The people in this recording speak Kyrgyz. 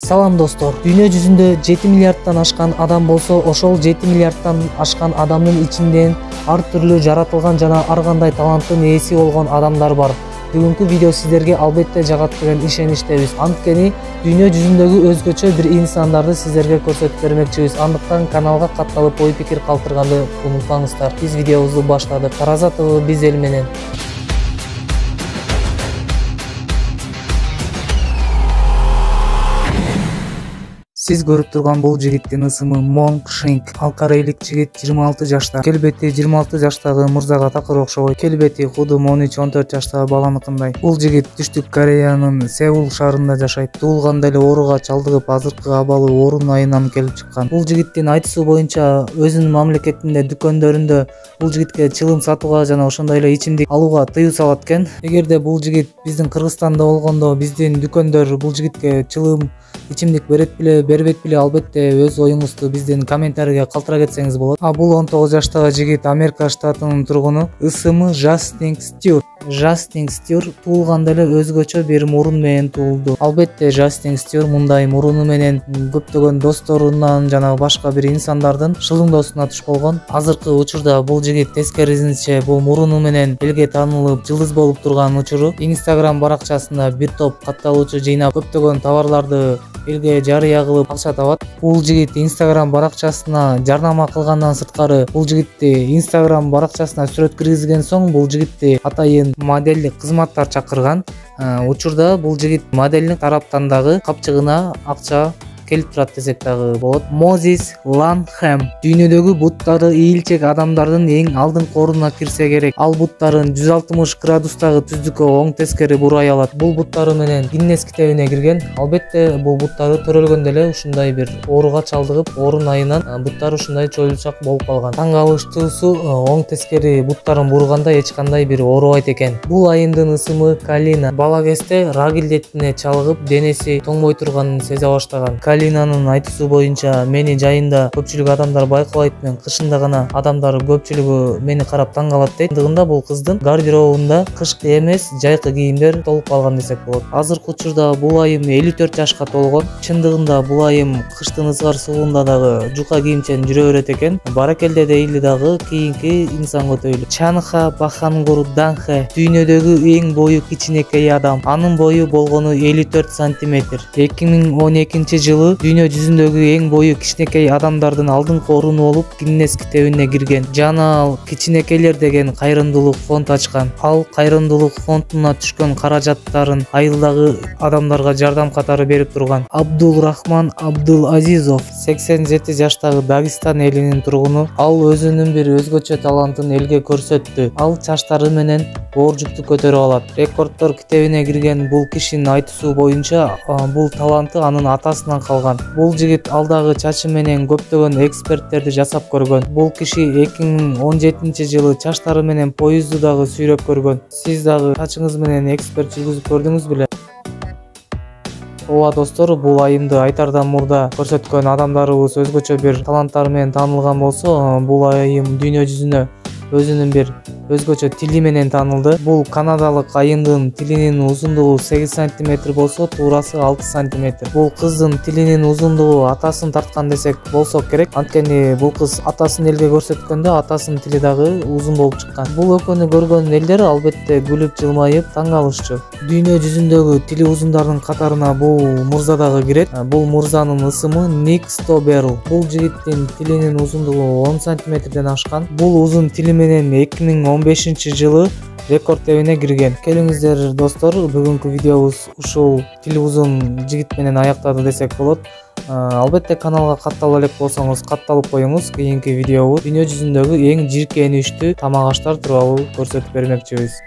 Салам достор, дүйнө жүзүндө 7 миллиардтан ашкан адам болсо, ошол 7 миллиардтан ашкан адамдын ичинен ар түрлүү жаратылган жана ар кандай таланттын ээси болгон адамдар бар. Бүгүнкү видео сиздерге албетте жагат деген ишеничтебиз. Анткени дүйнө жүзүндөгү өзгөчө бир инсандарды сиздерге көрсөтүп бермекчибиз. Андыктан каналга катталып ой пикир калтырганды унутпаңыздар. Биз видеобузду баштадык. Тараза ТВ биз эл менен. Сиз көрүп турган бул жигиттин ысымы Монг Шинг. Ал корейлик жигит 26 жашта. Келбети 26 жаштагы мырзага такыр окшобойт. Келбети кудум 13-14 жаштагы баланыкындай. Бул жигит Түштүк Кореянын Сеул шаарында жашайт. Туулганда эле ооруга чалдыгып, азыркы абалы орун айынан келип чыккан. Бул жигиттин айтуусу боюнча өзүнүн мамлекетинде дүкөндөрүндө бул жигитке чылым сатууга жана ошондой эле ичимдик алууга тыюу салат экен. Эгерде бул жигит биздин Кыргызстанда болгондо биздин дүкөндөр бул жигитке чылым ичимдик берет беле, бербейт беле, албетте өз оюңузду биздин комментарийге калтыра кетсеңиз болот. Бул 19 жаштагы жигит Америка штатынын тургуну. Ысымы Джастин Стюарт. Джастин Стюарт туулганда эле өзгөчө бир мурун менен туулду. Албетте Джастин Стюарт мындай муруну менен көптөгөн досторунан жана башка бир инсандардын шылыңдоосуна туш болгон. Азыркы учурда бул жигит тескерисинче бул муруну менен элге таанылып, жылдыз болуп турган учуру. Instagram баракчасында бир топ катталуучу жыйнап көптөгөн товарларды элге жарыя кылып акча табат. Бул жигит Instagram баракчасына жарнама кылгандан сырткары бул жигитти Instagram баракчасына сүрөт киргизген соң бул жигитти атайын моделдик кызматтар чакырган. Учурда бул жигит моделдик тараптан дагы капчыгына акча келип турат десек дагы болот. Мозис Ланхэм дүйнөдөгү буттары ийилчек адамдардын эң алдыңкы ордуна кирсе керек. Ал буттарын 160 градустагы түздүккө оң тескери бурай алат. Бул буттары менен Гиннес китебине кирген. Албетте бул буттары төрөлгөндө эле ушундай бир ооруга чалдыгып, орун айынан буттары ушундай чоюлчак болуп калган. Таң калыштуусу оң тескери буттарын бурганда эч кандай бир оорубайт экен. Бул айымдын ысымы Калина. Бала кезде рак илдетине чалыгып, денеси тоңбой турганын сезе баштаган. Калинанын айтуусу боюнча мени жайында көпчүлүк адамдар байкабайт, мен кышында гана адамдар көпчүлүгү мени карап таң калат дейт. Андыгында бул кыздын гардеробунда кышкы эмес, жайкы кийимдер толуп калган десек болот. Азыркы учурда бул айым 54 жашка толгон. Чындыгында бул айым кыштын ызгар суугунда дагы жука кийимчен жүрө берет экен. Баракелде дейли дагы кийинки инсан көтөйлү. Чанха Бахангур Данхэ дүйнөдөгү эң бою кичинекей адам. Анын бою болгону 54 сантиметр. 2012 дүйнө жүзүндөгү эң бою кичинекей адамдардын алдыңкы оруну болуп Гиннес китебине кирген. Жана ал кичинекейлер деген кайрымдуулук фонд ачкан. Ал кайрымдуулук фондуна түшкөн каражаттарын айылдагы адамдарга жардам катары берип турган. Абдул Рахман Абдул Азизов 87 жаштагы Дагестан элинин тургуну. Ал өзүнүн бир өзгөчө талантын элге көрсөттү. Ал чачтары менен оор жүктү көтөрүп алат. Рекорддор китебине кирген бул кишинин айтуусу боюнча бул таланты анын атасынан калган. Бул жигит алдагы чачы менен көптөгөн эксперттерди жасап көргөн. Бул киши 2017 жылы чачтары менен поезду дагы сүйрөп көргөн. Сиз дагы чачыңыз менен эксперт жүргүзүп көрдүңүз беле? Ооба достор, бул айымды айтардан мурда көрсөткөн адамдарыбыз өзгөчө бир таланттары менен таанылган болсо, бул айым дүйнө жүзүнө өзүнүн бир өзгөчө тили менен таанылды. Бул канадалык айымдын тилинин узундугу 8 сантиметр болсо, туурасы 6 сантиметр. Бул кыздын тилинин узундугу атасын тарткан десек болсо керек. Анткени бул кыз атасын элге көрсөткөндө атасынын тили дагы узун болуп чыккан. Бул экөөнү көргөн элдер албетте күлүп жылмайып таң калышчу. Дүйнө жүзүндөгү тили узундардын катарына бул мырза дагы кирет. Бул мырзанын ысымы Ник Стоберл. Бул жигиттин тилинин узундугу 10 сантиметрден ашкан. Бул узун тили менен 2015 жылы рекорд эбине кирген. Келиңиздер достор, бүгүнкү видеобуз ушул тили узун жигит менен аяктады десек болот. Албетте каналга каттала элек болсоңуз катталып коюңуз. Кийинки видеобуз дүйнө жүзүндөгү эң жийиркеничтүү тамак аштар тууралуу көрсөтүп бермекчибиз.